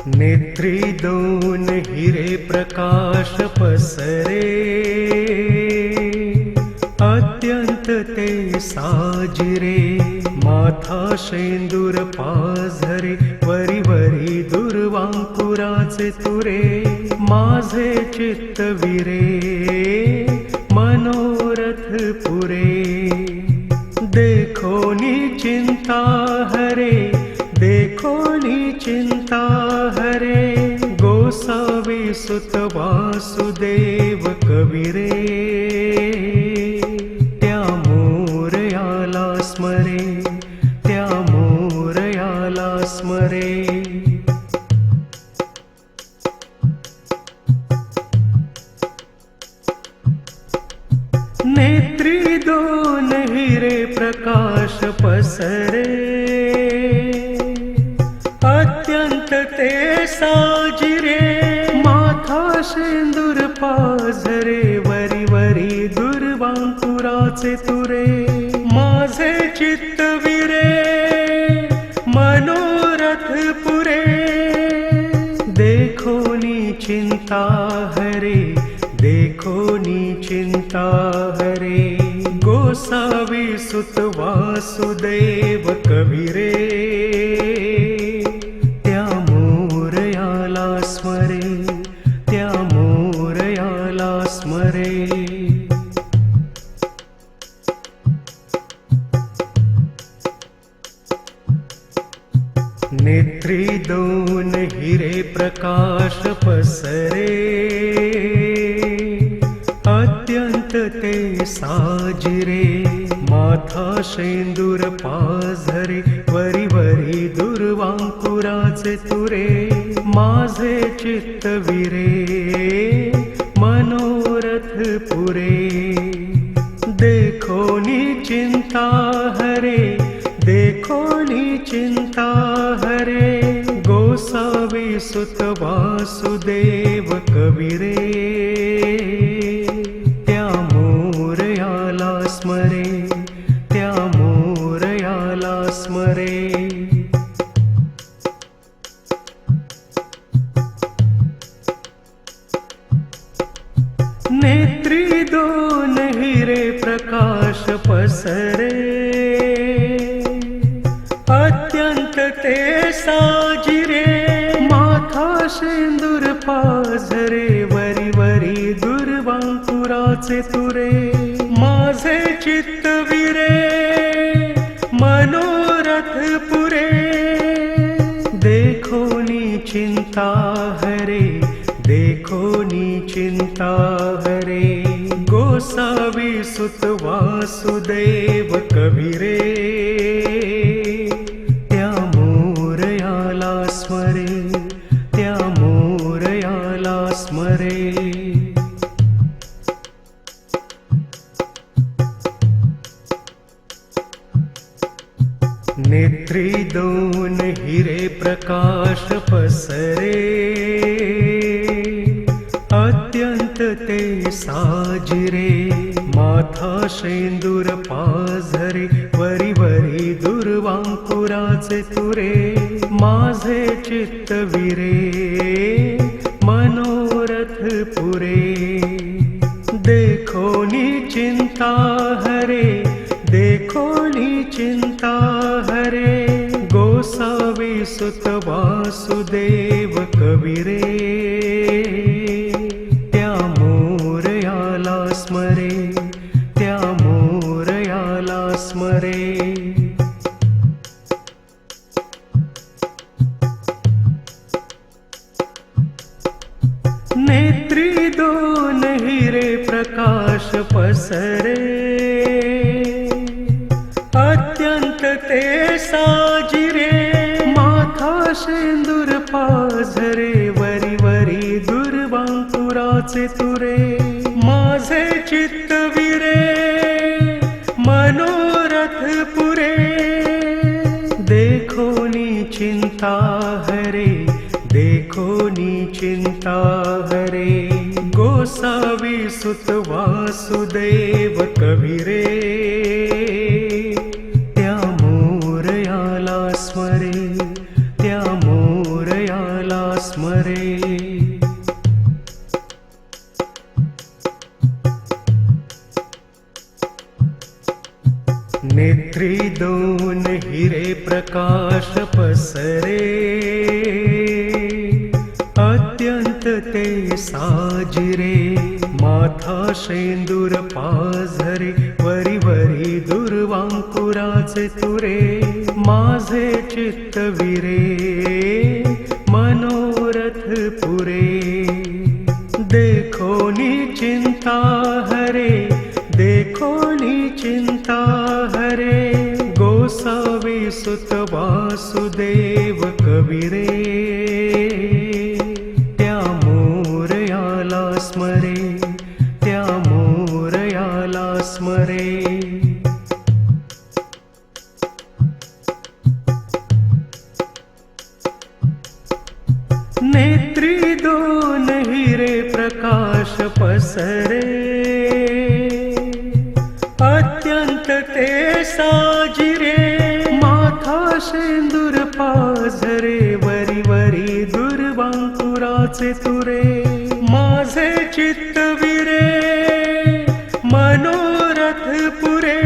नेत्री दोन हिरे प्रकाश पसरे, अत्यंत ते साजिरे. माथा शेंदूर पाझरे, वरी वरी दुर्वांकुराचे तुरे. माझे चित्त विरे, मनोरथ पुरे. देखोनी चिंता हरे, देखोनी चिंता हरे. गोसावी सुत वासुदेव कविरे, त्या मोरयाला स्मरे, त्या मोरयाला स्मरे. नेत्री दोन हिरे प्रकाश पसरे, अत्यंत ते साजिरे. माथा शेंदूर पाझरे, वरी वरी दुर्वांकुराचे तुरे. माझे चित्त विरे, मनोरथ पुरे. देखोनी चिंता हरे, देखोनी चिंता हरे. गोसावी सुत वासुदेव कविरे, त्या मोरयाला स्मरे, त्या मोरयाला स्मरे. नेत्री दोन हिरे प्रकाश पसरे, अत्यंत ते साजिरे. माथा शेंदूर पाझरे, वरी वरी दुर्वांकुराचे तुरे. माझे चित्त विरे, मनोरथ पुरे. देखोनी चिंता हरे, देखोनी चिंता हरे. गोसावी सुत वासुदेव कविरे, त्या मोरयाला स्मरे, त्या मोरयाला स्मरे. नेत्री दोन हिरे प्रकाश पसरे, अत्यंत ते साजिरे. माथा शेंदूर पाझरे, वरी वरी दुर्वांकुराचे तुरे. माझे चित्त विरे, मनोरथ पुरे. देखोनी चिंता हरे, देखोनी चिंता हरे. गोसावी सुत वासुदेव कविरे, त्या मोरयाला स्मरे, त्या मोरयाला स्मरे. नेत्री दोन हिरे प्रकाश पसरे, अत्यंत ते साजिरे. माथा शेंदूर पाझरे, वरी वरी दुर्वांकुराचे तुरे. माझे चित्त विरे, मनोरथ पुरे. देखोनी चिंता हरे, देखोनी चिंता हरे. गोसावी सुत वासुदेव कविरे, त्या मोरयाला स्मरे, त्या मोरयाला स्मरे. नेत्री दोन हिरे प्रकाश पसरे, अत्यंत ते साजिरे. माथा शेंदूर पाझरे, वरी वरी दुर्वांकुराचे तुरे. माझे चित्त विरे, मनोरथ पुरे. देखोनी चिंता हरे, देखोनी चिंता हरे. गोसावी सुत वासुदेव कविरे, त्या मोरयाला स्मरे, त्या मोरयाला नेत्री दोन हिरे प्रकाश पसरे, अत्यंत ते साजिरे. माथा शेंदूर पाझरे, वरी वरी दुर्वांकुराचे तुरे. माझे चित्तविरे मनोरथ पुरे. देखो नी चिंता हरे, देखो नी चिंता हरे. गोसावी सुत वासुदेव कविरे, त्या मोरयाला स्मरे, त्या मोरयाला स्मरे. नेत्री दोन हिरे प्रकाश पसरे, अत्यंत ते साजिरे. माथा शेंदूर पाझरे, वरी वरी दुर्वांकुराचे तुरे. माझे चित्तविरे मनोरथ पुरे.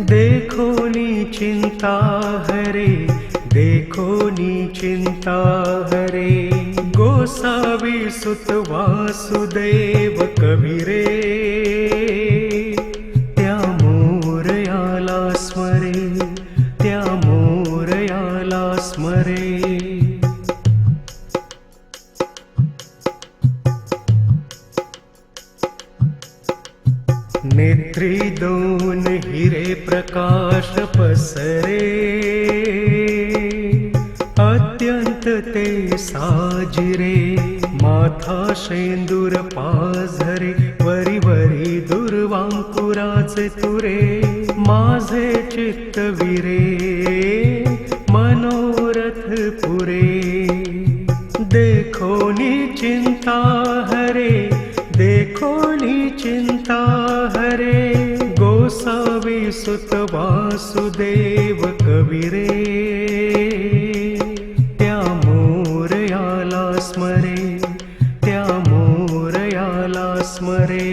देखो नी चिंता हरे, देखो नी चिंता हरे. गोसावी सुत वासुदेव कविरे, त्या मोरयाला स्मरे, त्या मोरयाला स्मरे. नेत्री दोन हिरे प्रकाश पसरे, अत्यंत ते साजिरे. माथा शेंदूर पाझरे, वरी वरी दुर्वांकुराचे तुरे. माझे चित्तविरे मनोरथ पुरे. देखो नी चिंता हरे, देखो नी चिंता हरे. गोसावी सुत वासुदेव कविरे, त्या मोरयाला स्मरे, त्या मोरयाला स्मरे.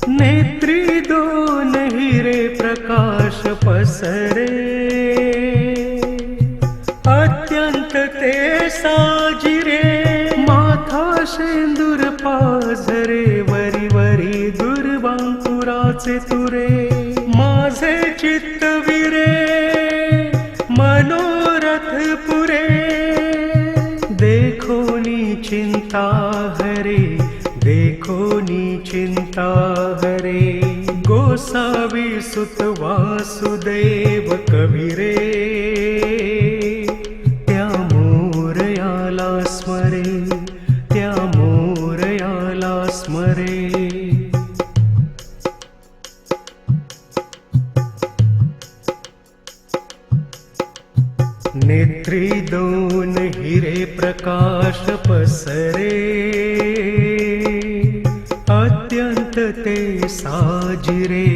नेत्री दोन हिरे प्रकाश पसरे, अत्यंत ते साजिरे. माथा शेंदूर पाझरे, वरी वरी दुर्वांकुराचे तुरे. माझे चित्तविरे मनोरथ पुरे. देखो नी चिंता हरे, देखो नी चिंता हरे. गोसावी सुत वासुदेव कविरे, त्या मोरयाला स्मरे, त्या मोरयाला स्मरे. नेत्री दोन हिरे प्रकाश पसरे, अत्यंत ते साजिरे.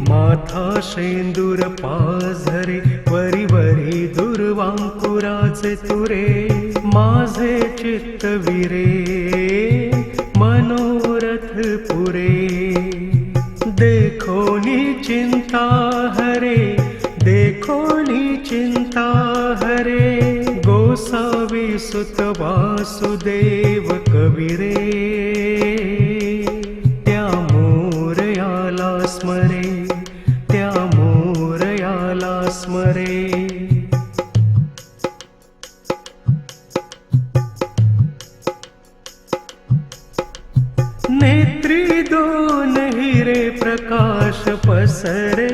माथा शेंदूर पाझरे, वरी वरी दुर्वांकुराचे तुरे. माझे चित्तविरे मनोरथ पुरे. देखो नी चिंता हरे, देखो नी चिंता हरे. गोसावी सुत वासुदेव कविरे, त्या मोरयाला स्मरे, त्या मोरयाला स्मरे. नेत्री दोन हिरे प्रकाश पसरे,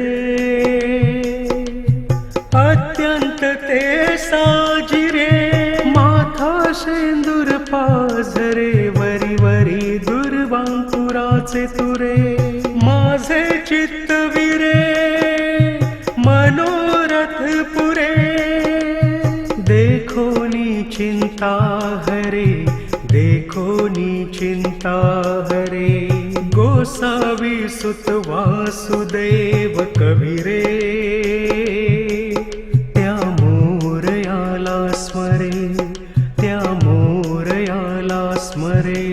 अत्यंत ते साजिरे. माथा शेंदूर पाझरे, वरी वरी दुर्वांकुराचे तुरे. माझे चित्तविरे मनोरथ पुरे. देखो नी चिंता हरे, देखो नी चिंता हरे. गोसावी सुत वासुदेव कविरे, त्या मोरयाला स्मरे, त्या मोरयाला स्मरे. स्मरे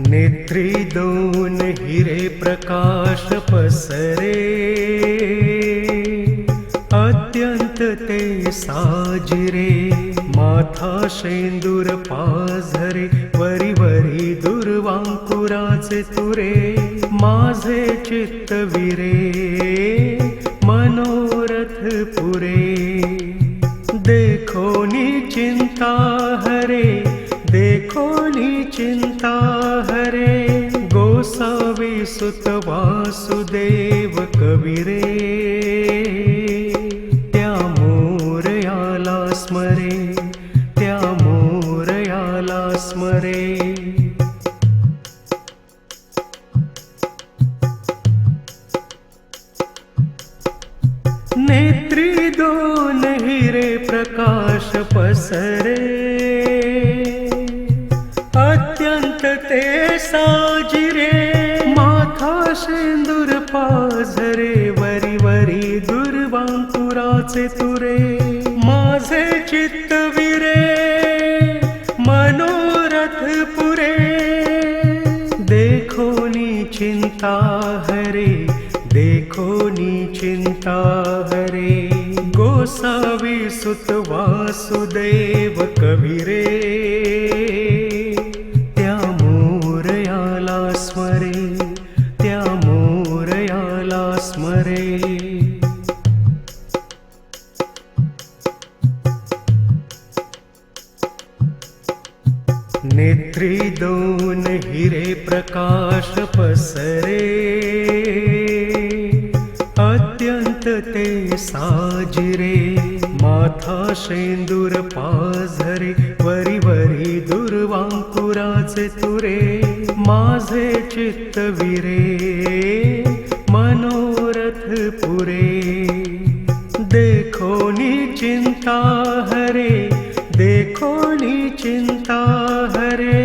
नेत्री दोन हिरे प्रकाश पसरे अत्यंत ते साजिरे माथा शेंदूर पाझरे वरी वरी दुर्वांकुराचे तुरे माझे चित्त विरे मनोरथ पुरे देखो नी चिंता हरे देखो नी चिंता हरे गोसावी सुत वासुदेव कविरे त्या मोरयाला स्मरे त्या मोरयाला स्मरे नेत्री दोन हिरे प्रकाश पसरे अत्यंत ते साजिरे माथा शेंदूर पाझरे वरी वरी दुर्वांकुराचे तुरे माझे चित्त विरे मनोरथ पुरे देखो नी चिंता हरे देखो नी चिंता हरे गोसावी सुत वासुदेव कविरे त्या मोरयाला स्मरे त्या मोरयाला स्मरे नेत्री दोन हिरे प्रकाश पसरे अत्यंत ते साजिरे माथा शेंदूर पाझरे वरी वरी दुर्वांकुराचे तुरे माझे चित्त विरे मनोरथ पुरे देखो नी चिंता हरे देखो नी चिंता हरे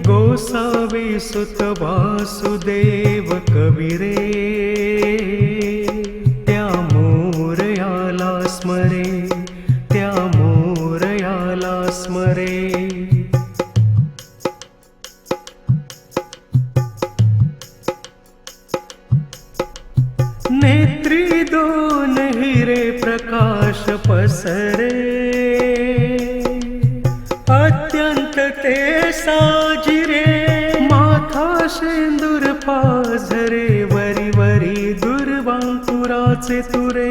गोसावी सुत वासुदेव कविरे त्या मोरयाला स्मरे त्या मोरयाला स्मरे नेत्री दोन हिरे प्रकाश पसरे अत्यंत ते साजिरे माथा शेंदूर पाझरे वरी वरी दुर्वांकुराचे तुरे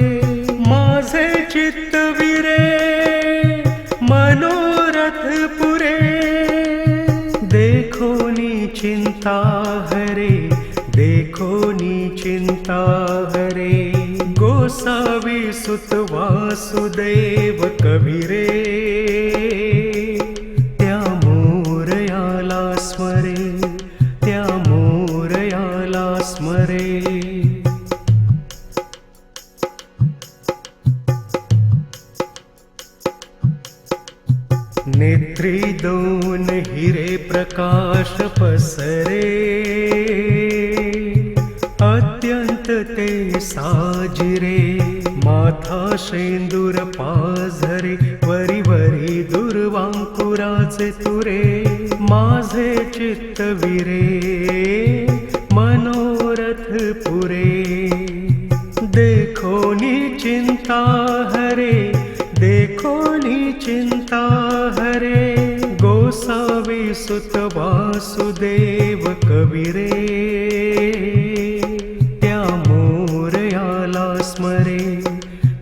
माझे चित्त विरे मनोरथ पुरे देखो नी चिंता हरे देखो नी चिंता हरे गोसावी सुत वासुदेव कविरे त्या मोरयाला स्मरे त्या मोरयाला स्मरे नेत्री दोन हिरे प्रकाश पसरे अत्यंत ते साजिरे माथा शेंदूर पाझरे वरी वरी दुर्वांकुराचे तुरे माझे चित्त विरे मनोरथ पुरे देखो नी चिंता हरे देखो नी चिंता हरे गोसावी सुत वासुदेव कविरे त्या मोरयाला स्मरे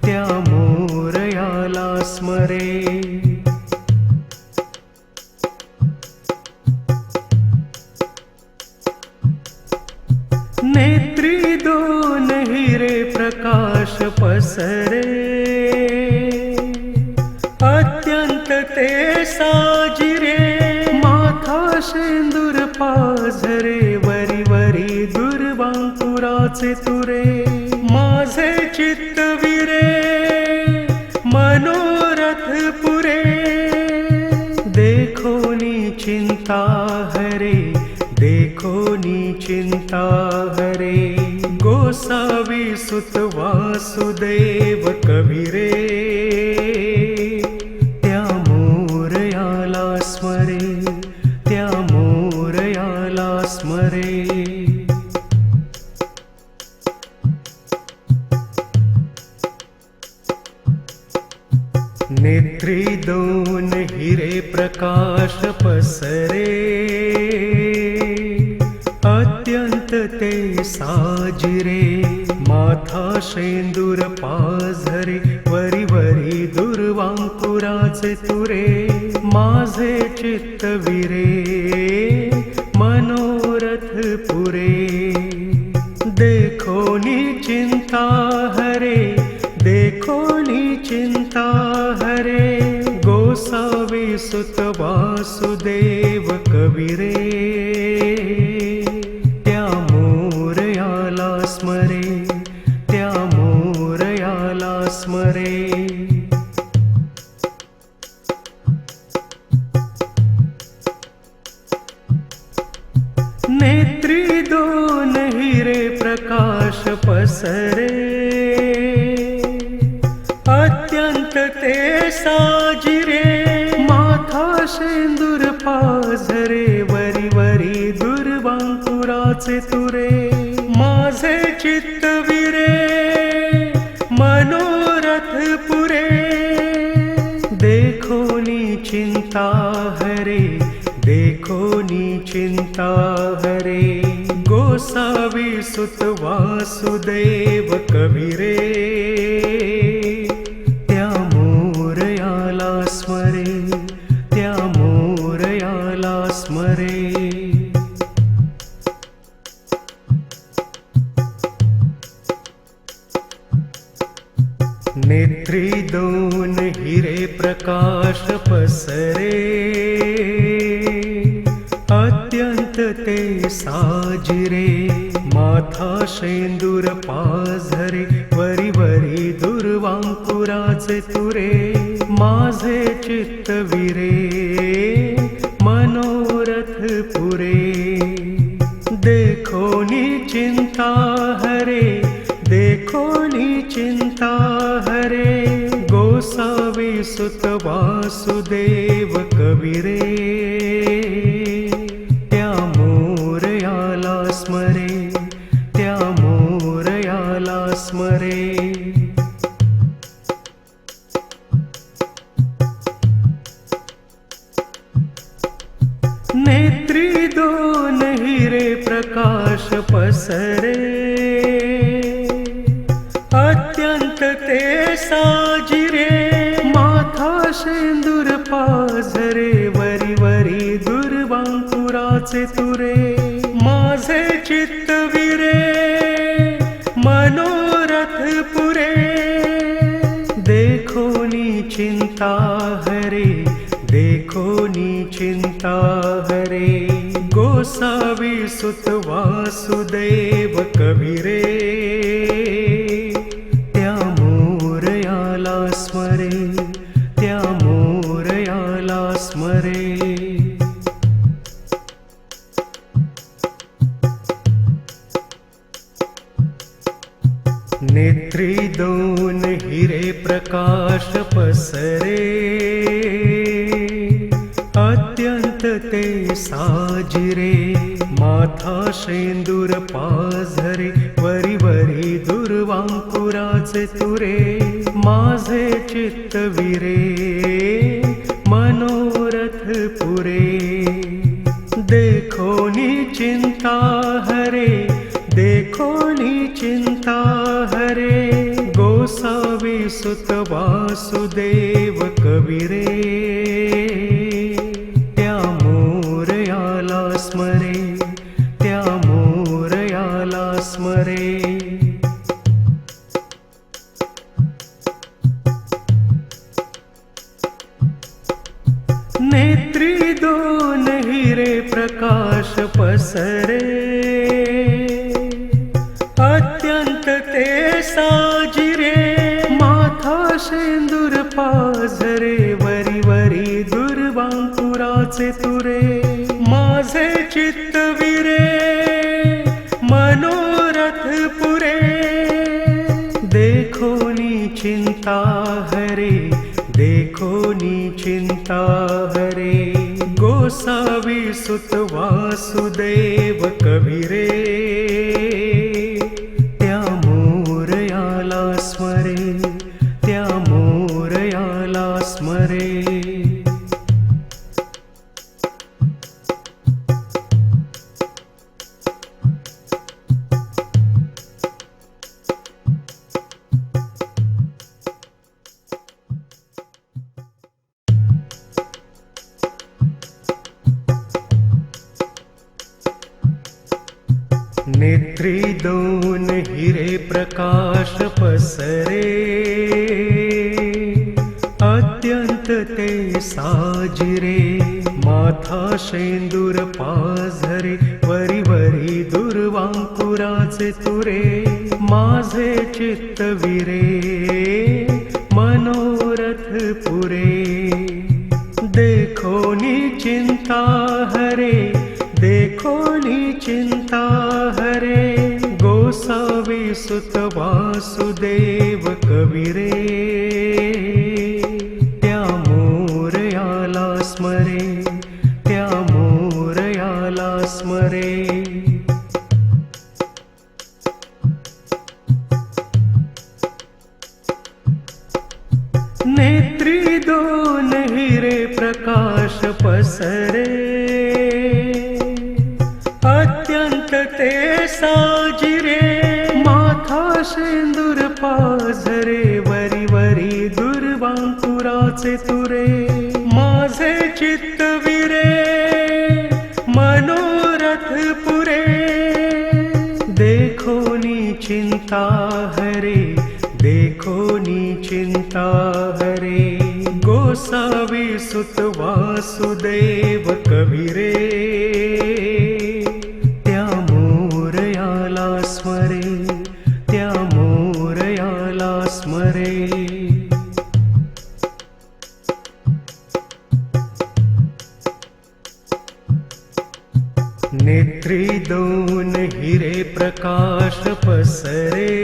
त्या मोरयाला स्मरे नेत्री दोन हिरे प्रकाश पसरे अत्यंत ते साजिरे माथा शेंदूर पाझरे वरी वरी दुर्वांकुराचे तुरे माझे चित्त विरे मनोरथ पुरे। देखो नी चिंता हरे, देखो नी चिंता हरे। गोसावी सुत वासुदेव कबीरे, त्या मोरयाला स्मरे, त्या मोरयाला स्मरे। नेत्री दोन हिरे प्रकाश पसरे, अत्यंत ते साजिरे। माथा शेंदूर पाझरे, वरी वरी दुर्वांकुराचे तुरे। माझे चित्त विरे, मनोरथ पुरे। देखो नी चिंता हरे, देखो नी चिंता हरे। गोसावी सुत वासुदेव कबीरे, त्या मोरयाला स्मरे, त्या मोरयाला स्मरे। नेत्री दोन हिरे प्रकाश पसरे, अत्यंत ते साजिरे। माथा शेंदूर पाझरे, वरी वरी दुर्वांकुराचे तुरे। माझे चित्त विरे, मनोरथ पुरे। देखो नी चिंता हरे, देखो नी चिंता हरे। गोसावी सुत वासुदेव कबीरे, त्या मोरयाला स्मरे, त्या मोरयाला स्मरे। नेत्री दोन हिरे प्रकाश पसरे, अत्यंत ते साजिरे। माथा शेंदूर पाझरे, वरी वरी दुर्वांकुराचे तुरे। माझे चित्त विरे, मनोरथ पुरे। देखो नी चिंता हरे, देखो नी चिंता हरे। गोसावी सुत वासुदेव कबीरे, त्या मोरयाला स्मरे, त्या मोरयाला स्मरे। नेत्री दोन हिरे प्रकाश पसरे, अत्यंत ते साजिरे। माथा शेंदूर पाझरे, वरी वरी दुर्वांकुराचे तुरे। माझे चित्त विरे, मनोरथ पुरे। देखो नी चिंता हरे, देखो नी चिंता हरे। गोसावी सुत वासुदेव कबीरे, त्या मोरयाला स्मरे, त्या मोरयाला स्मरे। नेत्री दोन हिरे प्रकाश पसरे, अत्यंत ते साजिरे। माथा शेंदूर पाझरे, वरी वरी दुर्वांकुराचे तुरे। माझे चित्त विरे, मनोरथ पुरे। देखो नी चिंता हरे, देखो नी चिंता हरे। गोसावी सुत वासुदेव कबीरे, त्या मोरयाला स्मरे, त्या मोरयाला स्मरे। नेत्री दोन हिरे प्रकाश पसरे, अत्यंत ते साजिरे। माथा शेंदूर पाझरे वरी वरी दुर्वांकुराचे तुरे माझे चित्त विरे मनोरथ पुरे देखोनी चिंता हरे देखोनी चिंता हरे गोसावी सुत वासुदेव कविरे त्या मोरयाला स्मरे त्या मोरयाला स्मरे नेत्री दोन हिरे प्रकाश पसरे अत्यंत ते साजिरे माथा शेंदूर पाझरे वरी वरी दुर्वांकुराचे तुरे माझे चित्त विरे मनोरथ पुरे देखोनी चिंता हरे देखोनी चिंता हरे गोसावी सुत वासुदेव कविरे त्या मोरयाला स्मरे त्या मोरयाला स्मरे नेत्री दोन हिरे प्रकाश पसरे अत्यंत ते साजिरे माथा शेंदूर पाझरे वरी वरी दुर्वांकुराचे तुरे माझे चित्त विरे मनोरथ पुरे देखोनी चिंता हरे देखोनी चिंता हरे गोसावी सुत वासुदेव कविरे त्या मोरयाला स्मरे त्या मोरयाला स्मरे नेत्री दोन हिरे प्रकाश पसरे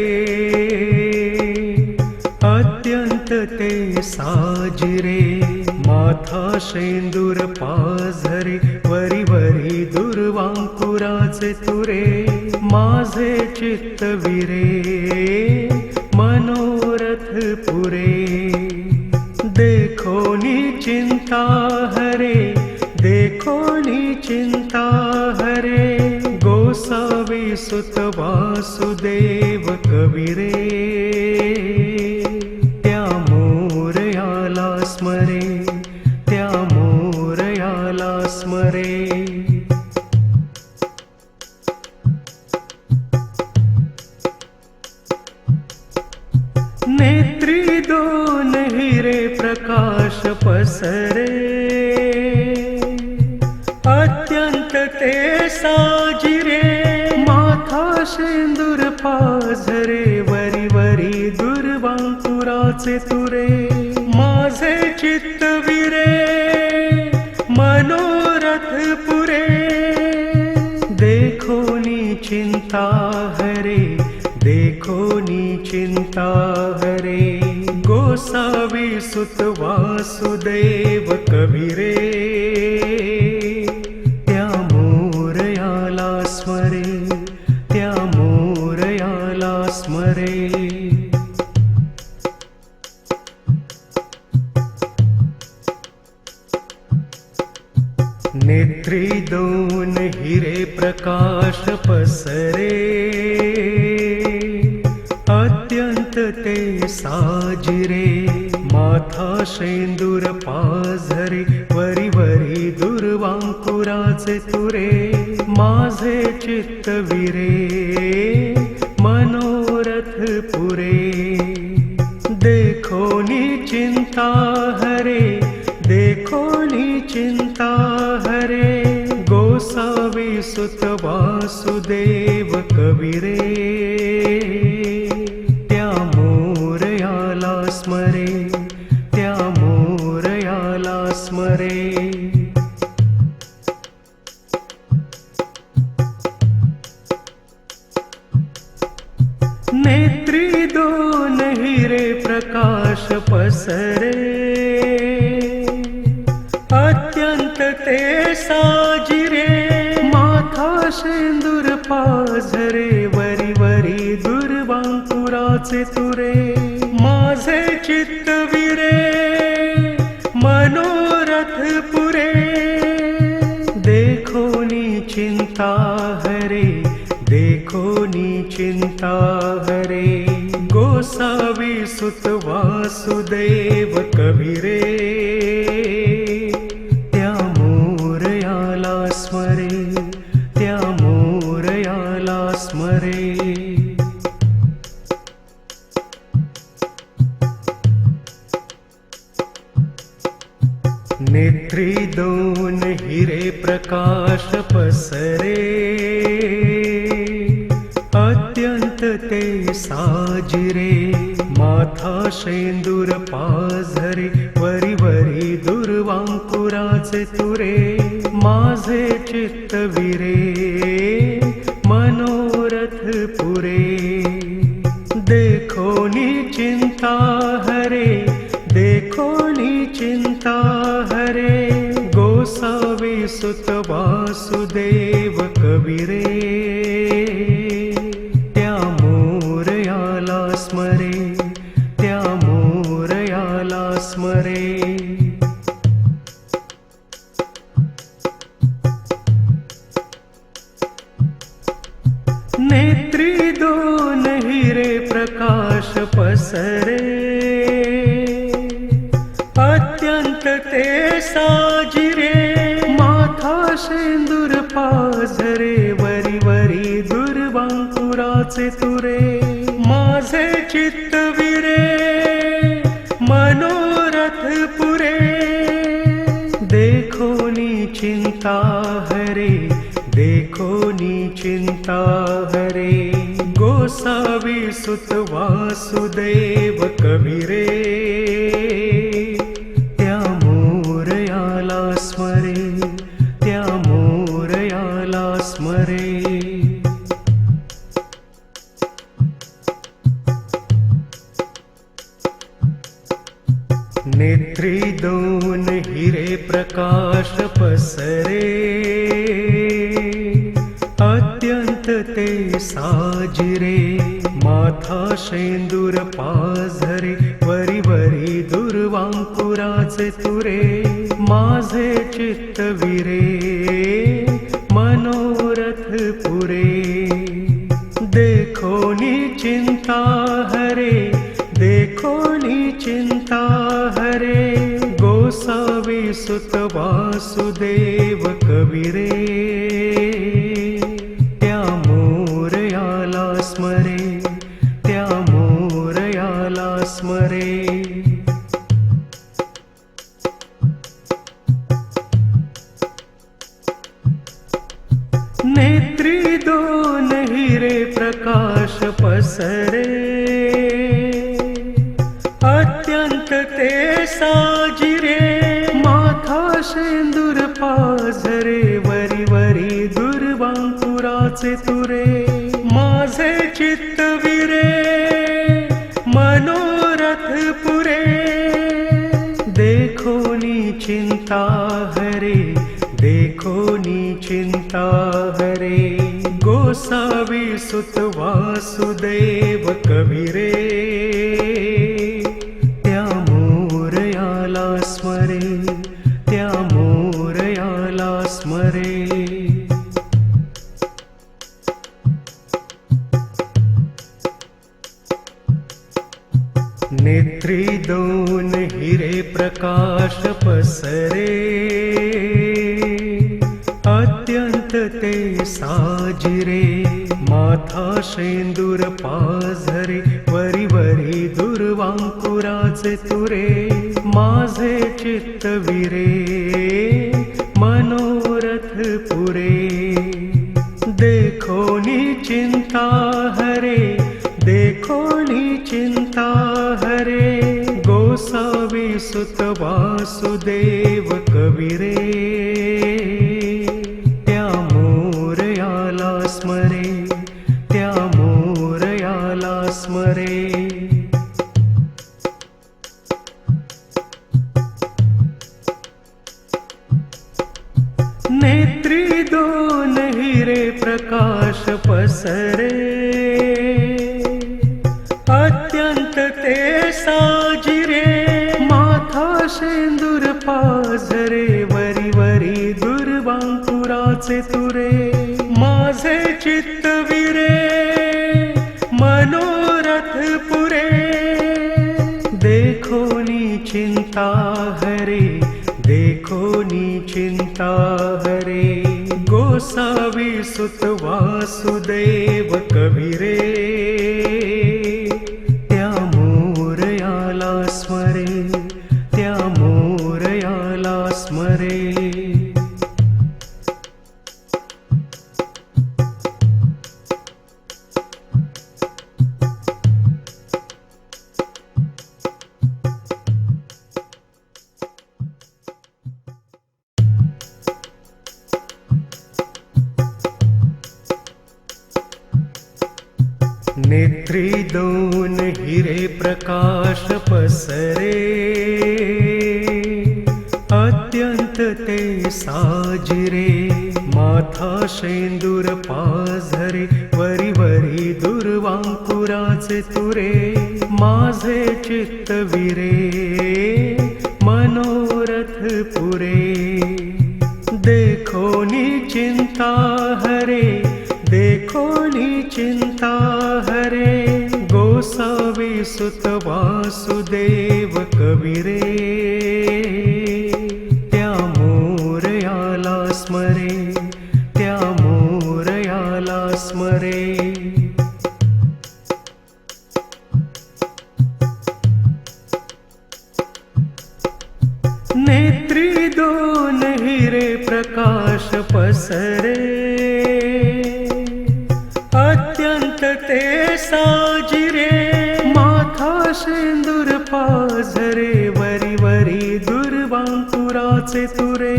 अत्यंत ते साजिरे माथा शेंदूर पाझरे वरी वरी दुर्वांकुराचे तुरे माझे चित्त विरे मनोरथ पुरे देखोनी चिंता हरे देखोनी चिंता हरे गोसावी सुत वासुदेव कविरे त्या मोरयाला स्मरे त्या मोरयाला स्मरे नेत्री दोन हिरे प्रकाश पसरे अत्यंत ते साजिरे माथा शेंदूर पाझरे वरी वरी दुर्वांकुराचे तुरे माझे चित्त विरे मनोरथ पुरे देखोनी चिंता हरे देखोनी चिंता हरे गोसावी सुत वासुदेव कविरे त्या मोरयाला स्मरे त्या मोरयाला स्मरे नेत्री दोन हिरे प्रकाश पसरे अत्यंत ते साजिरे माथा शेंदूर पाझरे वरी वरी दुर्वांकुराचे तुरे माझे चित्त विरे मनोरथ पुरे देखोनी चिंता हरे देखोनी चिंता हरे गोसावी सुत वासुदेव कविरे त्या मोरयाला स्मरे त्या स्मरे नेत्री दोन हिरे प्रकाश पसरे अत्यंत ते साजिरे माथा शेंदूर पाझरे वरी वरी दुर्वांकुराचे तुरे माझे चित्त विरे मनोरथ पुरे देखोनी चिंता हरे देखोनी चिंता हरे गोसावी सुत वासुदेव कविरे त्या मोरयाला स्मरे त्या मोरयाला स्मरे नेत्री दोन हिरे प्रकाश पसरे अत्यंत ते साजिरे माथा शेंदूर पाझरे वरी वरी दुर्वांकुराचे तुरे माझे चित्त विरे मनोरथ पुरे देखोनी चिंता हरे देखोनी चिंता हरे गोसावी सुत वासुदेव कविरे त्या मोरयाला स्मरे त्या मोरयाला स्मरे नेत्री दोन हिरे प्रकाश पसरे अत्यंत ते साजिरे माथा शेंदूर पाझरे वरी वरी दुर्वांकुराचे तुरे माझे चित्त विरे मनोरथ पुरे देखोनी चिंता हरे देखोनी चिंता हरे गोसावी सुत वासुदेव कविरे त्या मोरयाला स्मरे त्या मोरयाला स्मरे नेत्री दोन हिरे प्रकाश पसरे अत्यंत ते साजिरे माथा शेंदूर पाझरे वरी वरी दुर्वांकुराचे तुरे माझे चित्त विरे मनोरथ पुरे देखोनी चिंता हरे देखोनी चिंता हरे गोसावी सुत वासुदेव कविरे त्या मोरयाला स्मरे त्या मोरयाला स्मरे नेत्री दोन हिरे प्रकाश पसरे अत्यंत ते साजिरे माथा शेंदूर पाझरे वरी वरी दुर्वांकुराचे तुरे माझे चित्त विरे मनोरथ पुरे देखोनी चिंता हरे देखोनी चिंता हरे गोसावी सुत वासुदेव कविरे त्या मोरयाला स्मरे त्या मोरयाला स्मरे नेत्री दोन हिरे प्रकाश पसरे अत्यंत ते साजिरे माथा शेंदूर पाझरे वरी वरी दुर्वांकुराचे तुरे माझे चित्त विरे मनोरथ पुरे देखोनी चिंता हरे देखोनी चिंता हरे गोसावी सुत वासुदेव कविरे त्या मोरयाला स्मरे त्या मोरयाला स्मरे नेत्री दोन हिरे प्रकाश पसरे अत्यंत ते साजिरे माथा शेंदूर पाझरे वरी वरी दुर्वांकुराचे तुरे माझे चित्त विरे मनोरथ पुरे देखोनी चिंता हरे देखोनी चिंता हरे गोसावी सुत वासुदेव कविरे त्या मोरयाला स्मरे त्या मोरयाला स्मरे नेत्री दोन हिरे प्रकाश पसरे अत्यंत ते साजिरे माथा शेंदूर पाझरे वरी वरी दुर्वांकुराचे तुरे माझे चित्त विरे मनोरथ पुरे देखोनी चिंता हरे देखोनी चिंता हरे गोसावी सुत वासुदेव कविरे त्या मोरयाला स्मरे त्या मोरयाला स्मरे नेत्री दोन हिरे प्रकाश पसरे अत्यंत ते साजिरे माथा शेंदूर पाझरे वरी वरी दुर्वांकुराचे तुरे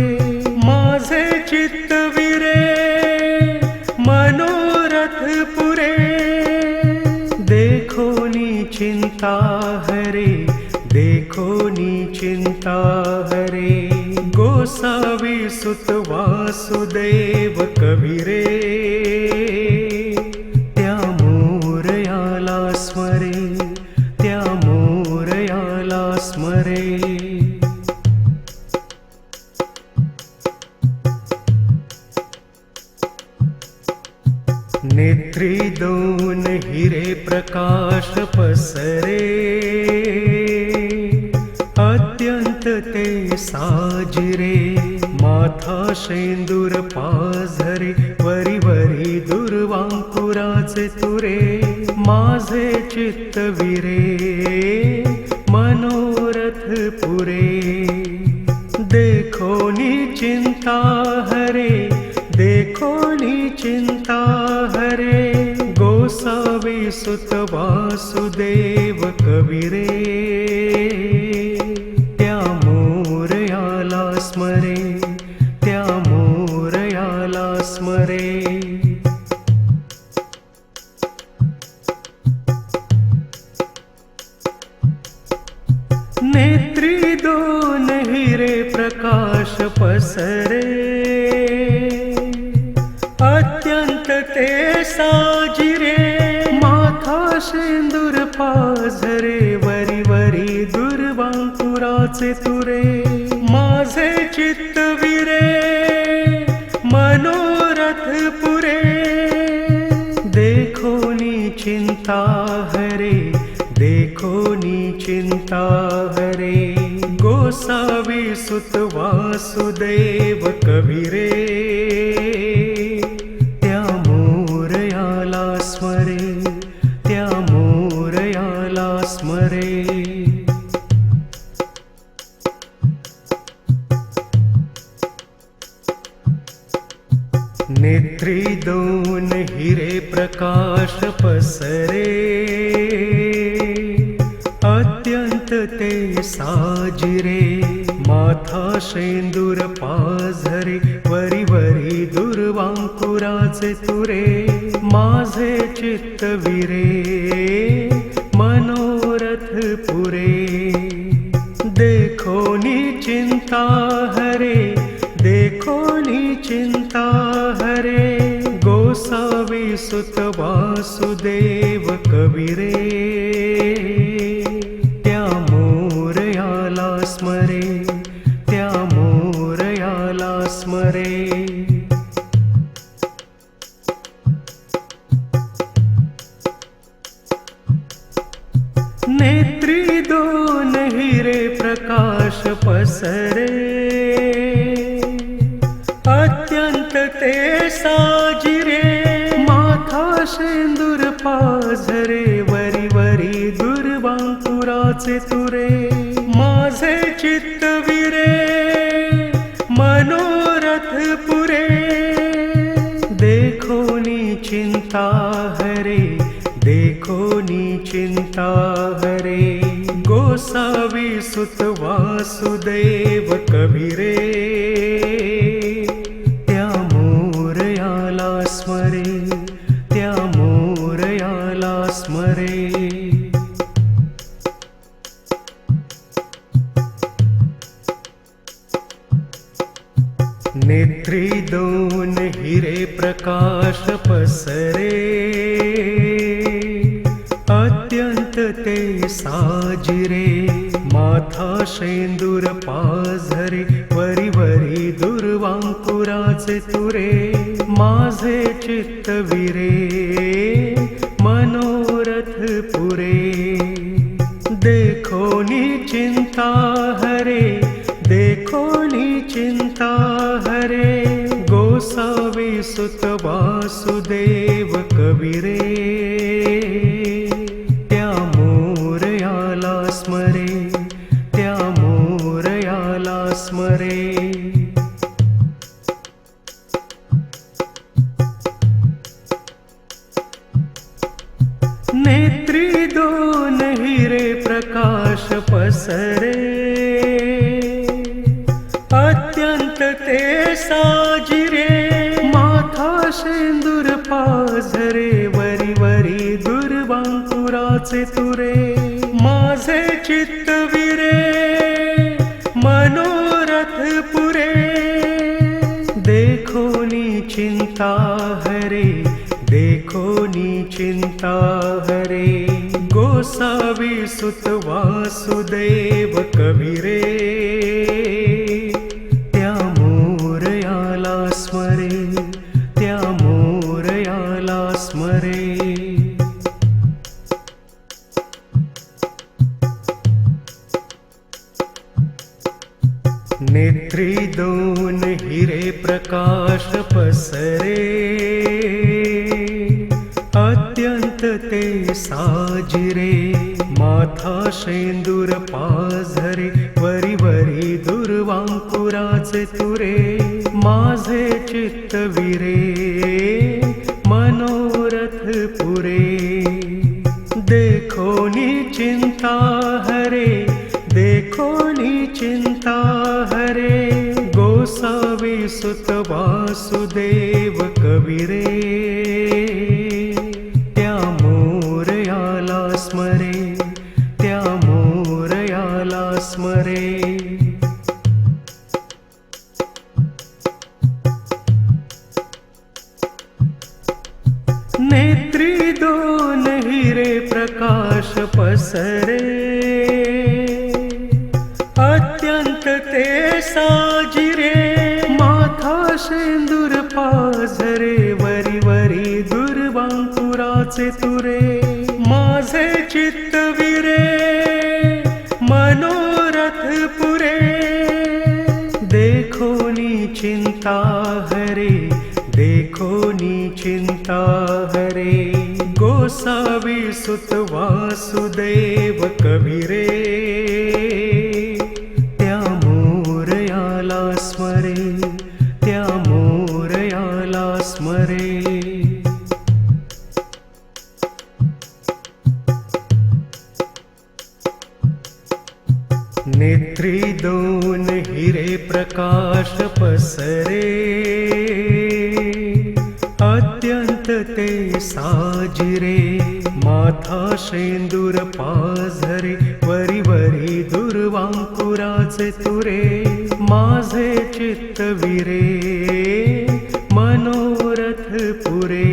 माझे चित्त विरे मनोरथ पुरे देखोनी चिंता हरे देखोनी चिंता हरे गोसावी सुत वासुदेव कविरे त्या मोरयाला स्मरे त्या मोरयाला स्मरे नेत्री दोन हिरे प्रकाश पसरे अत्यंत ते साजिरे माथा शेंदूर पाझरे वरी वरी दुर्वांकुराचे तुरे माझे चित्त विरे मनोरथ पुरे देखोनी चिंता हरे देखोनी चिंता हरे गोसावी सुत वासुदेव कविरे त्या मोरयाला स्मरे त्या मोरयाला स्मरे नेत्री दोन हिरे प्रकाश पसरे अत्यंत ते साजिरे माथा शेंदूर पाझरे वरी वरी दुर्वांकुराचे तुरे माझे चित्त विरे मनोरथ पुरे देखोनी चिंता हरे देखोनी चिंता हरे गोसावी सुत वासुदेव कविरे त्या मोरयाला स्मरे त्या मोरयाला स्मरे नेत्री दोन हिरे प्रकाश पसरे अत्यंत ते साजिरे माथा शेंदूर पाझरे वरी वरी दुर्वांकुराचे तुरे माझे चित्तविरे मनोरथ पुरे देखो नी चिंता हरे देखो नी चिंता हरे गोसावी सुत वासुदेव कविरे त्या मोरयाला स्मरे त्या मोरयाला स्मरे नेत्री दोन हिरे प्रकाश पसरे अत्यंत ते साजिरे माथा शेंदूर पाझरे वरी वरी दुर्वांकुराचे तुरे माझे चित्तविरे मनोरथ पुरे देखो नी चिंता हरे देखो नी चिंता हरे गोसावी सुत वासुदेव कविरे त्या मोरयाला स्मरे त्या मोरयाला स्मरे नेत्री दोन हिरे प्रकाश पसरे अत्यंत ते साजिरे माथा शेंदूर पाझरे वरी वरी दुर्वांकुराचे तुरे माझे चित्तविरे मनोरथ पुरे देखो नी चिंता हरे देखो नी चिंता हरे गोसावी सुत वासुदेव कविरे त्या मोरयाला स्मरे त्या मोरयाला स्मरे नेत्री दोन हिरे प्रकाश पसरे अत्यंत ते साजिरे माथा शेंदूर पाझरे वरी वरी दुर्वांकुराचे तुरे माझे चित्तविरे मनोरथ पुरे देखो नी चिंता हरे देखो नी चिंता हरे गोसावी सुत वासुदेव कविरे त्या मोरयाला स्मरे त्या मोरयाला स्मरे नेत्री दोन हिरे प्रकाश पसरे अत्यंत ते साजिरे माथा शेंदूर पाझरे वरी वरी दुर्वांकुराचे तुरे माझे चित्तविरे मनोरथ पुरे देखो नी चिंता हरे देखो नी चिंता हरे गोसावी सुत वासुदेव कविरे त्या मोरयाला स्मरे त्या मोरयाला स्मरे नेत्री दोन हिरे प्रकाश पसरे अत्यंत ते साजिरे माथा शेंदूर पाझरे वरी वरी दुर्वांकुराचे तुरे माझे चित्तविरे मनोरथ पुरे देखो नी चिंता हरे देखो नी चिंता हरे गोसावी सुत वासुदेव कविरे त्या मोरयाला स्मरे त्या मोरयाला स्मरे नेत्री दोन हिरे प्रकाश पसरे, अत्यंत ते साजिरे. माथा शेंदूर पाझरे, वरी वरी दुर्वांकुराचे तुरे. माझे चित्त विरे, मनोरथ पुरे.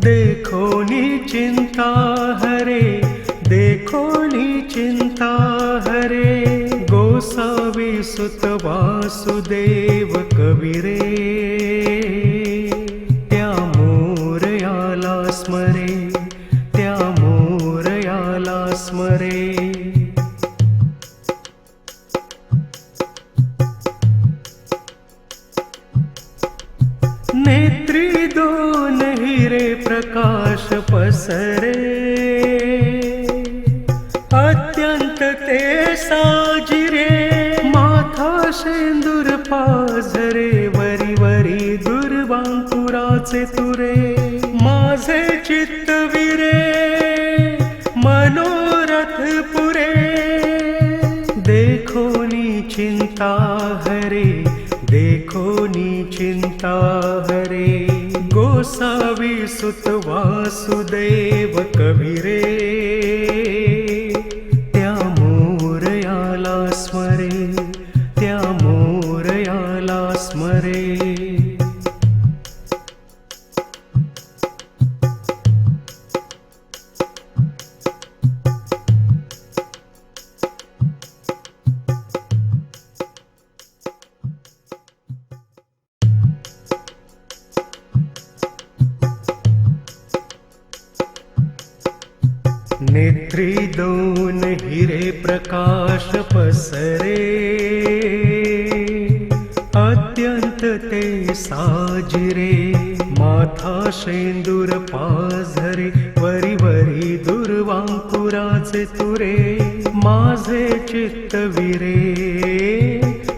देखोनी चिंता हरे, देखोनी चिंता हरे. गोसावी सुत वासुदेव कविरे, त्या मोरयाला स्मरे, त्या मोरयाला स्मरे. नेत्री दोन हिरे प्रकाश पसरे, अत्यंत ते साजिरे. माथा शेंदूर पाझरे, वरी वरी दुर्वांकुराचे तुरे. माझे चित्त विरे, मनोरथ पुरे. देखोनी चिंता हरे, देखोनी चिंता हरे. गोसावी सुत वासुदेव कविरे, त्या मोरयाला स्मरे, त्या मोरयाला स्मरे. नेत्री दोन हिरे प्रकाश पसरे, अत्यंत ते साजिरे. माथा शेंदूर पाझरे, वरी वरी दुर्वांकुराचे तुरे. माझे चित्त विरे,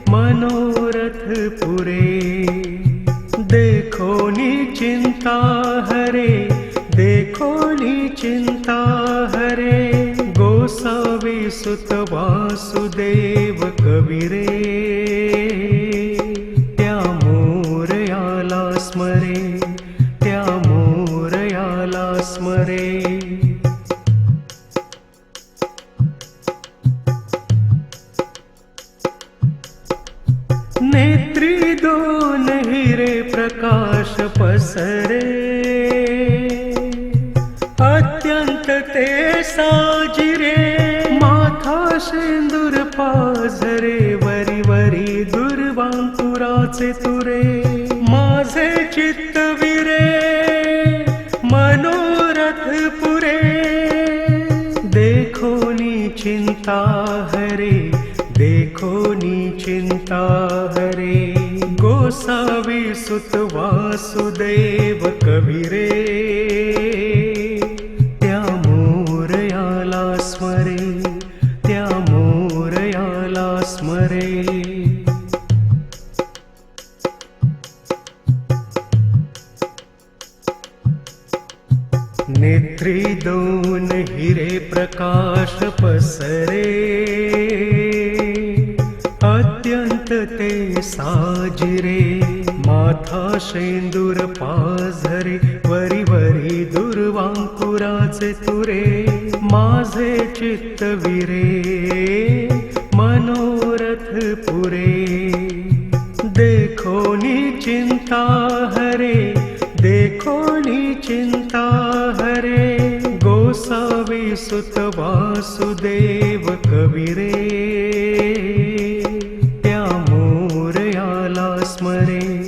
मनोरथ पुरे. देखोनी चिंता हरे, देखोनी चिंता हरे. गोसावी सुत वासुदेव कविरे, त्या मोरयाला स्मरे, त्या मोरयाला स्मरे. नेत्री दोन हिरे प्रकाश पसरे, अत्यंत ते साजिरे. माथा शेंदूर पाझरे, वरी वरी दुर्वांकुराचे तुरे. माझे चित्त विरे, मनोरथ पुरे. देखोनी चिंता हरे, देखोनी चिंता हरे. गोसावी सुत वासुदेव कविरे, त्या मोरयाला स्मरे, त्या मोरयाला स्मरे. नेत्री दोन हिरे प्रकाश पसरे, अत्यंत ते साजिरे. माथा शेंदूर पाझरे, वरी वरी दुर्वांकुराचे तुरे. माझे चित्त विरे, मनोरथ पुरे. देखोनी चिंता हरे, देखोनी चिंता हरे. गोसावी सुत वासुदेव कविरे, त्या मोरयाला स्मरे,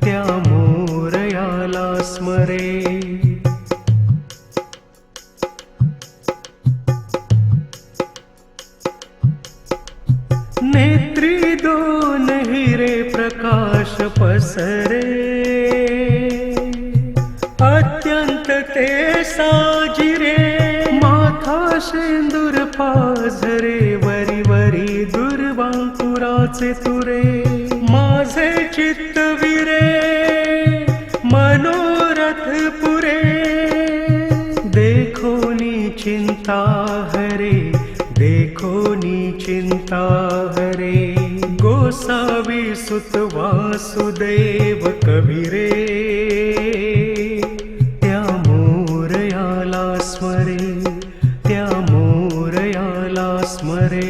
त्या मोरयाला स्मरे. नेत्री दोन हिरे प्रकाश पसरे, अत्यंत ते साजिरे. माथा शेंदूर पाझरे, वरी वरी दुर्वांकुराचे तुरे. माझे चित्त विरे, मनोरथ पुरे. देखोनी चिंता हरे, देखोनी गोसावी सुत वासुदेव कविरे त्या मोरयाला स्मरे, त्या मोरयाला स्मरे.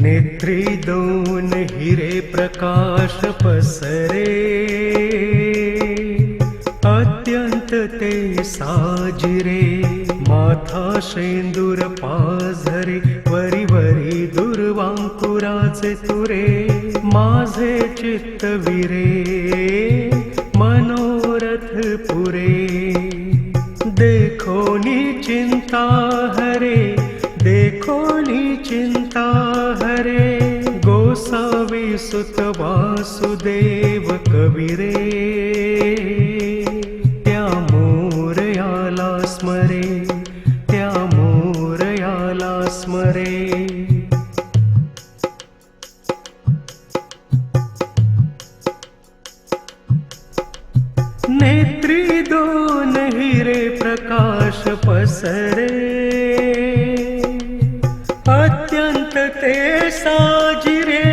नेत्री दोन हिरे प्रकाश पसरे, अत्यंत ते साजिरे. माथा शेंदूर पाझरे, वरी वरी दुर्वांकुराचे तुरे. माझे चित्त विरे, मनोरथ पुरे. देखो नी चिंता हरे, देखो नी चिंता हरे. गोसावी सुत वासुदेव कविरे त्या मोरयाला स्मरे, त्या मोरयाला स्मरे. नेत्री दोन हिरे प्रकाश पसरे, अत्यंत ते साजिरे.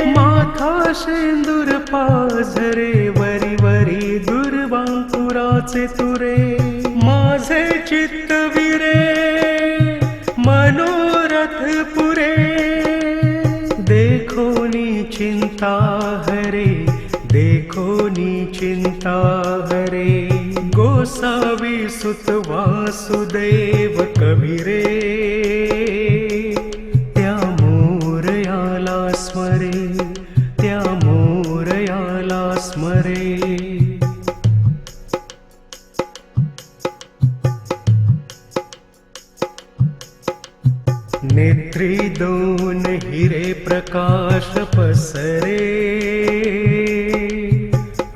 माथा शेंदूर पाझरे, वरी वरी दुर्वांकुराचे तुरे. माझे चित्त विरे, मनोरथ पुरे. देखो नी चिंता हरे, देखो नी चिंता हरे. गोसावी सुत वासुदेव कविरे त्या मोरयाला स्मरे, त्या मोरयाला स्मरे. नेत्री दोन हिरे प्रकाश पसरे,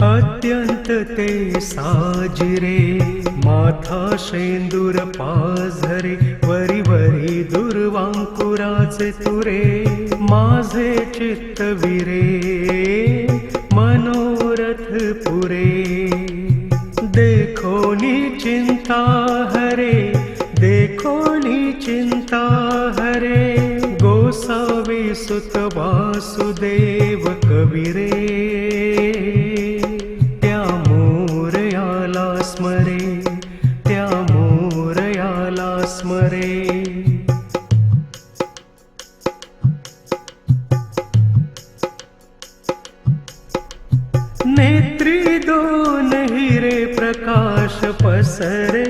अत्यंत ते साजिरे. माथा शेंदूर पाझरे, वरी वरी दुर्वांकुराचे तुरे. माझे चित्त विरे, मनोरथ पुरे. देखो नी चिंता हरे, देखो नी चिंता हरे. गोसावी सुत वासुदेव कविरे त्या मोरयाला स्मरे, त्या मोरयाला स्मरे. नेत्री दोन हिरे प्रकाश पसरे,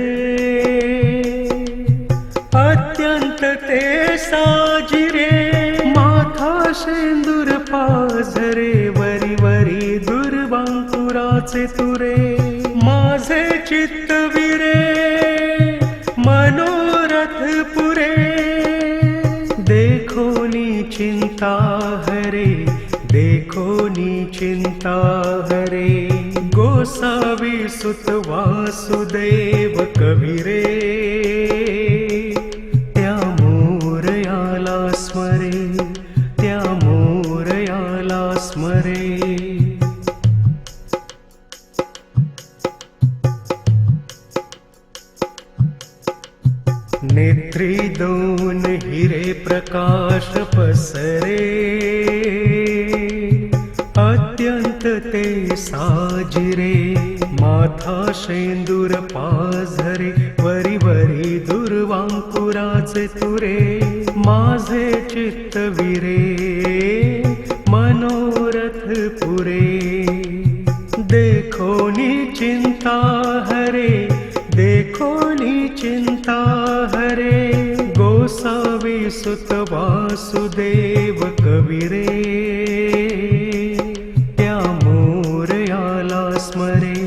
अत्यंत ते साजिरे. माथा शेंदूर पाझरे, वरी वरी दुर्वांकुराचे तुरे. माझे चित्त विरे, मनोरथ पुरे. देखो नी चिंता हरे, देखो नी चिंता हरे. गोसावी सुत वासुदेव कविरे त्या मोरयाला स्मरे, त्या मोरयाला स्मरे. नेत्री दोन हिरे प्रकाश पसरे, अत्यंत ते साजिरे. माथा शेंदूर पाझरे, वरी वरी दुर्वांकुराचे तुरे. माझे चित्त विरे, मनोरथ पुरे. देखो नी चिंता हरे, देखो नी चिंता हरे. गोसावी सुत वासुदेव कविरे त्या मोरयाला स्मरे,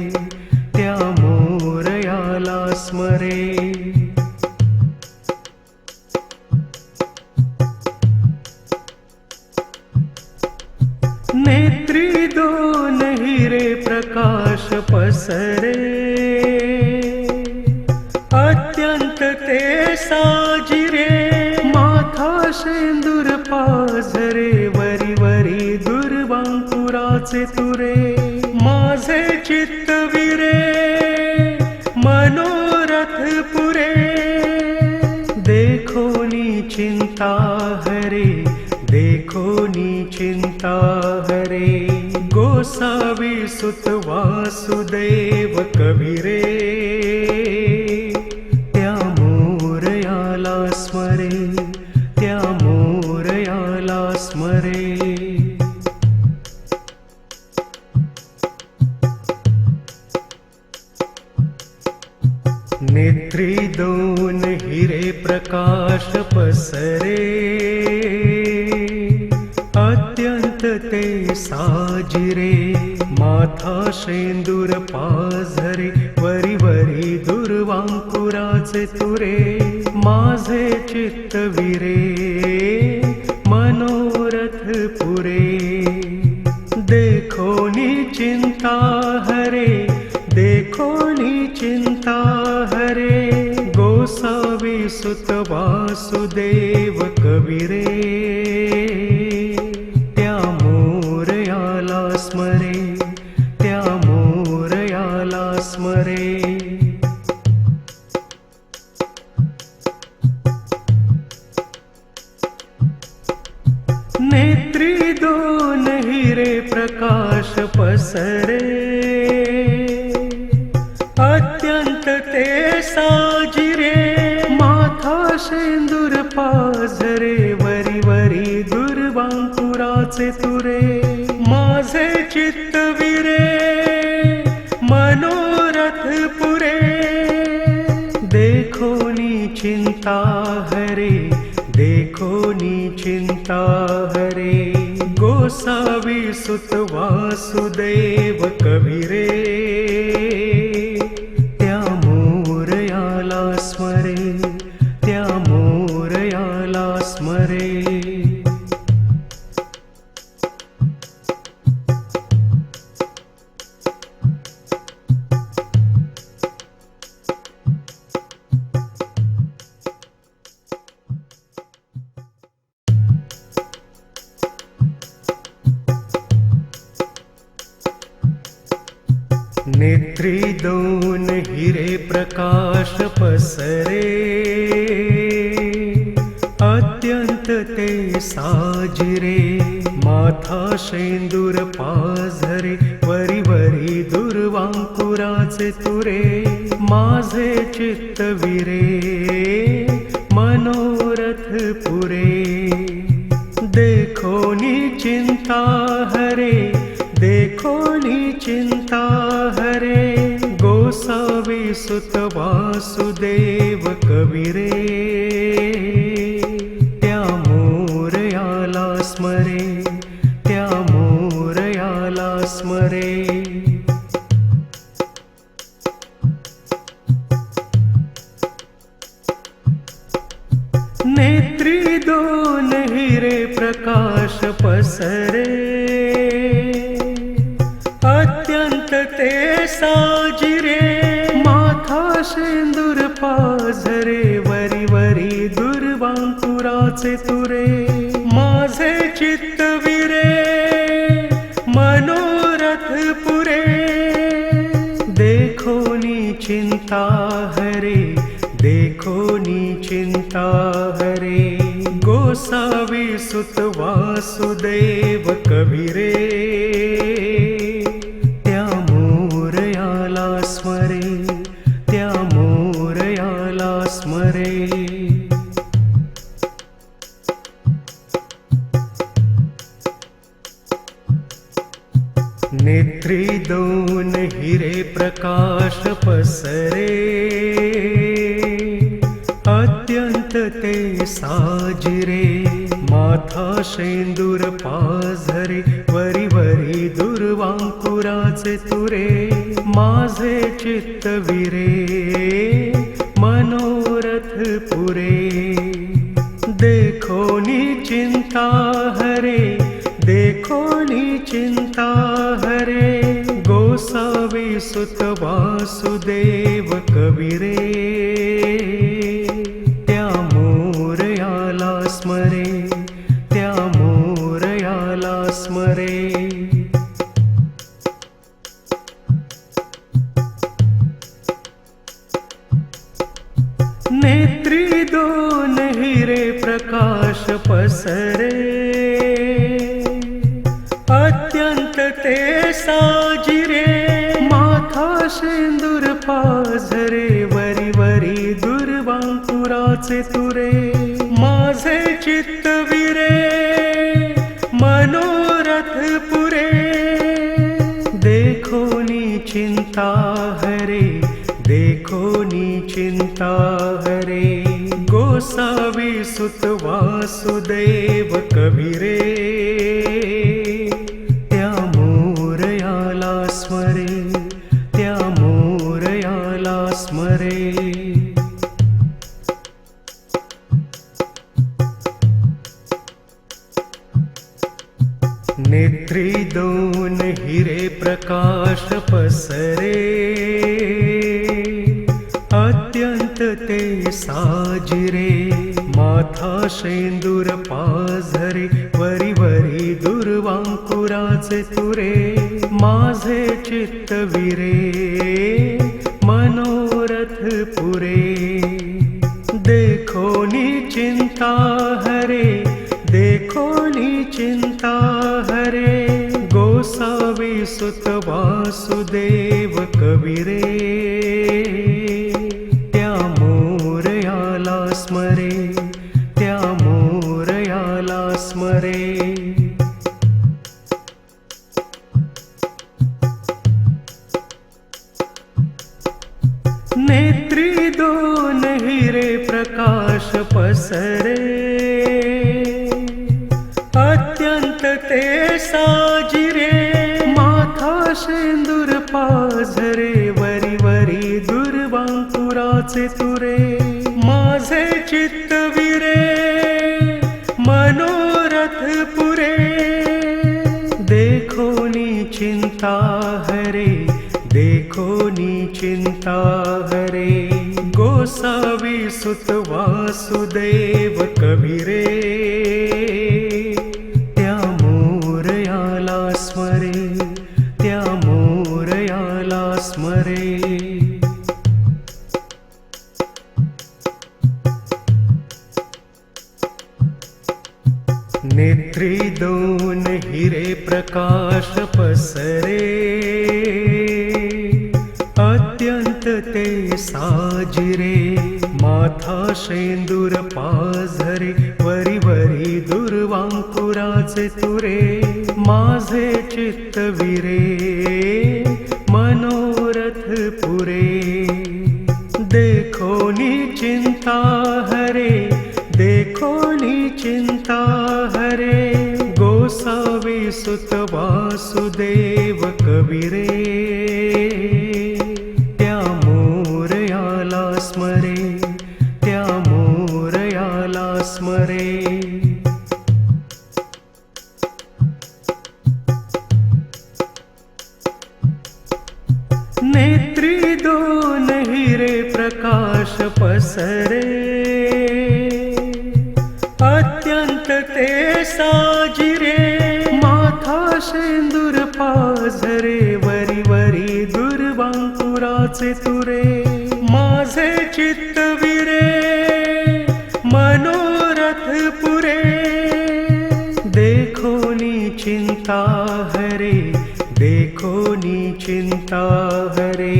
त्या मोरयाला स्मरे. नेत्री दोन हिरे प्रकाश पसरे, अत्यंत ते साजिरे. माथा शेंदूर पाझरे, वरी वरी दुर्वांकुराचे तुरे. माझे चित्त विरे, मनोरथ पुरे. चिंता हरे, देखो नी चिंता हरे। गोसावी सुत वासुदेव कबीरे, त्या मोरयाला स्मरे, त्या मोरयाला स्मरे। नेत्री दोन हिरे प्रकाश पसरे, अत्यंत ते साजिरे। माथा शेंदूर पाझरे, वरी वरी दुर्वांकुराचे तुरे। माझे चित्त विरे, मनोरथ पुरे। देखो नी चिंता हरे, देखो नी चिंता हरे। गोसावी सुत वासुदेव कबीरे, त्या मोरयाला स्मरे, त्या मोरयाला स्मरे। नेत्री दोन हिरे प्रकाश पसरे, अत्यंत ते साजिरे। माथा शेंदूर पाझरे, वरी वरी दुर्वांकुराचे तुरे। माझे चित्त विरे, मनोरथ पुरे। देखो नी चिंता हरे, देखो नी चिंता हरे। गोसावी सुत वासुदेव कबीरे, त्या मोरयाला स्मरे, त्या मोरयाला स्मरे। नेत्री दोन हिरे प्रकाश पसरे, अत्यंत ते साजिरे। माथा शेंदूर पाझरे, वरी वरी दुर्वांकुराचे तुरे। माझे चित्त विरे, मनोरथ पुरे। देखो नी चिंता हरे, देखो नी चिंता हरे। गोसावी सुत वासुदेव कबीरे, त्या मोरयाला स्मरे, त्या मोरयाला स्मरे। नेत्री दोन हिरे प्रकाश पसरे, अत्यंत ते साजिरे। माथा शेंदूर पाझरे, वरी वरी दुर्वांकुराचे तुरे। माझे चित्त विरे, मनोरथ पुरे। देखो नी चिंता हरे, देखो नी चिंता हरे। गोसावी सुत वासुदेव कबीरे, त्या मोरयाला स्मरे, त्या मोरयाला स्मरे। नेत्री दोन हिरे प्रकाश पसरे, अत्यंत ते साजिरे। माथा शेंदूर पाझरे, वरी वरी दुर्वांकुराचे तुरे। माझे चित्त विरे, मनोरथ पुरे। देखो नी चिंता हरे, देखो नी चिंता हरे। गोसावी सुत वासुदेव कबीरे, त्या मोरयाला स्मरे, त्या मोरयाला स्मरे। नेत्री दोन हिरे प्रकाश पसरे, अत्यंत ते साजिरे, माथा शेंदूर पाझरे, वरी वरी दुर्वांकुराचे तुरे, माझे चित्त विरे, मनोरथ पुरे, देखो नी चिंता हरे, देखो नी चिंता हरे, गोसावी सुत वासुदेव कबीरे, त्या मोरयाला स्मरे, त्या मोरयाला स्मरे. नेत्री दोन हिरे प्रकाश पसरे, अत्यंत ते साजिरे, माथा शेंदूर पाझरे, वरी वरी दुर्वांकुराचे तुरे, माझे चित्त विरे, मनोरथ पुरे, देखो नी चिंता हरे, देखो नी चिंता हरे, गोसावी सुत वासुदेव कबीरे, त्या मोरयाला स्मरे, त्या मोरयाला स्मरे. नेत्री दोन हिरे प्रकाश पसरे, अत्यंत ते साजिरे, माथा शेंदूर पाझरे, वरी वरी दुर्वांकुराचे तुरे, माझे चित्त विरे, मनोरथ पुरे, देखो नी चिंता हरे, देखो नी चिंता हरे, गोसावी सुत वासुदेव कबीरे, त्या मोरयाला स्मरे, त्या मोरयाला स्मरे. नेत्री दोन हिरे प्रकाश पसरे, अत्यंत ते साजिरे, माथा शेंदूर पाझरे, वरी वरी दुर्वांकुराचे तुरे, माझे चित्त विरे, मनोरथ पुरे, देखो नी चिंता हरे, देखो नी चिंता हरे, गोसावी सुत वासुदेव कबीरे, त्या मोरयाला स्मरे, त्या मोरयाला स्मरे. नेत्री दोन हिरे प्रकाश पसरे, अत्यंत ते साजिरे, माथा शेंदूर पाझरे, वरी वरी दुर्वांकुराचे तुरे, माझे चित्त विरे, मनोरथ पुरे, देखो नी चिंता हरे, देखो नी चिंता हरे,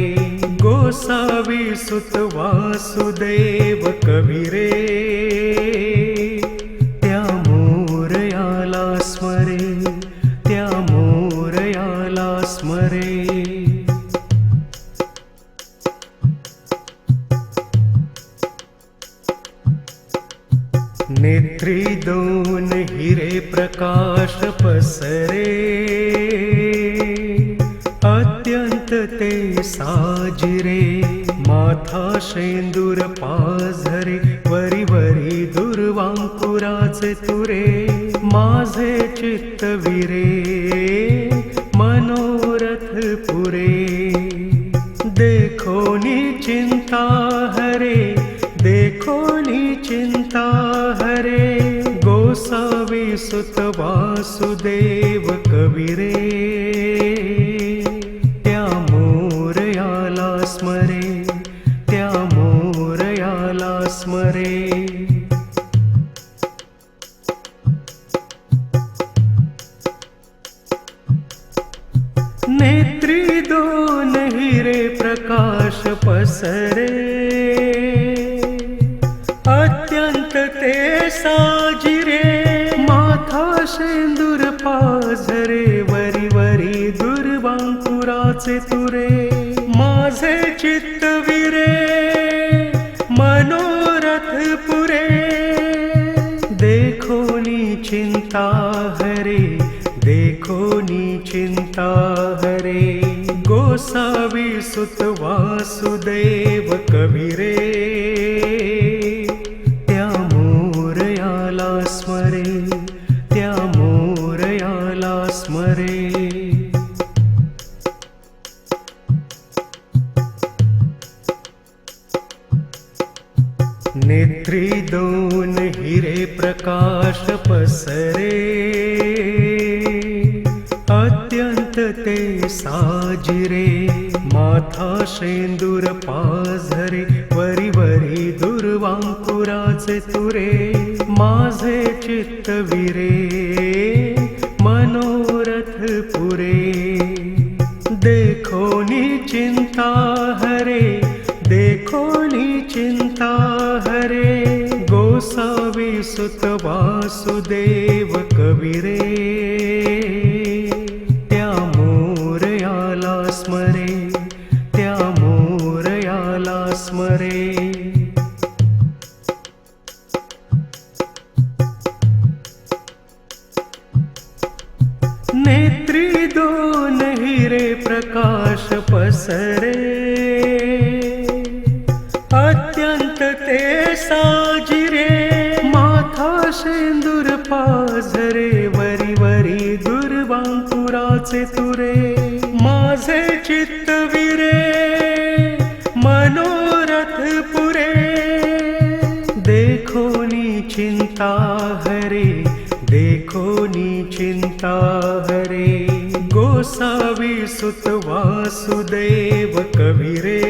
गोसावी सुत वासुदेव कबीरे, त्या मोरयाला स्मरे, त्या मोरयाला स्मरे. नेत्री दोन हिरे प्रकाश पसरे, अत्यंत ते साजिरे, माथा शेंदूर पाझरे, वरी वरी दुर्वांकुराचे तुरे, माझे चित्त विरे, मनोरथ पुरे, देखो नी चिंता हरे, देखो नी चिंता हरे, गोसावी सुत वासुदेव कबीरे, त्या मोरयाला स्मरे, त्या मोरयाला स्मरे. पसरे अत्यंत ते साजिरे माथा शेंदूर पाझरे वरी वरी दुर्वांकुराचे तुरे माझे चित्त विरे मनोरथ पुरे देखोनी चिंता हरे देखोनी चिंता हरे गोसावी सुत वासुदेव कविरे त्या मोरयाला स्मरे त्या मोरयाला स्मरे नेत्री दोन हिरे प्रकाश पसरे अत्यंत ते साजिरे माथा शेंदूर पाझरे वरी वरी दुर्वांकुराचे तुरे माझे चित्त विरे मनोरथ पुरे देखोनी चिंता हरे देखोनी चिंता हरे गोसावी सुत वासुदेव कविरे त्या मोरयाला स्मरे त्या मोरयाला स्मरे नेत्री दोन हिरे प्रकाश पसरे अत्यंत ते साजिरे माथा शेंदूर पाझरे वरी वरी दुर्वांकुराचे तुरे माझे चित्त विरे मनोरथ पुरे देखोनी चिंता हरे देखोनी चिंता हरे गोसावी सुत वासुदेव कविरे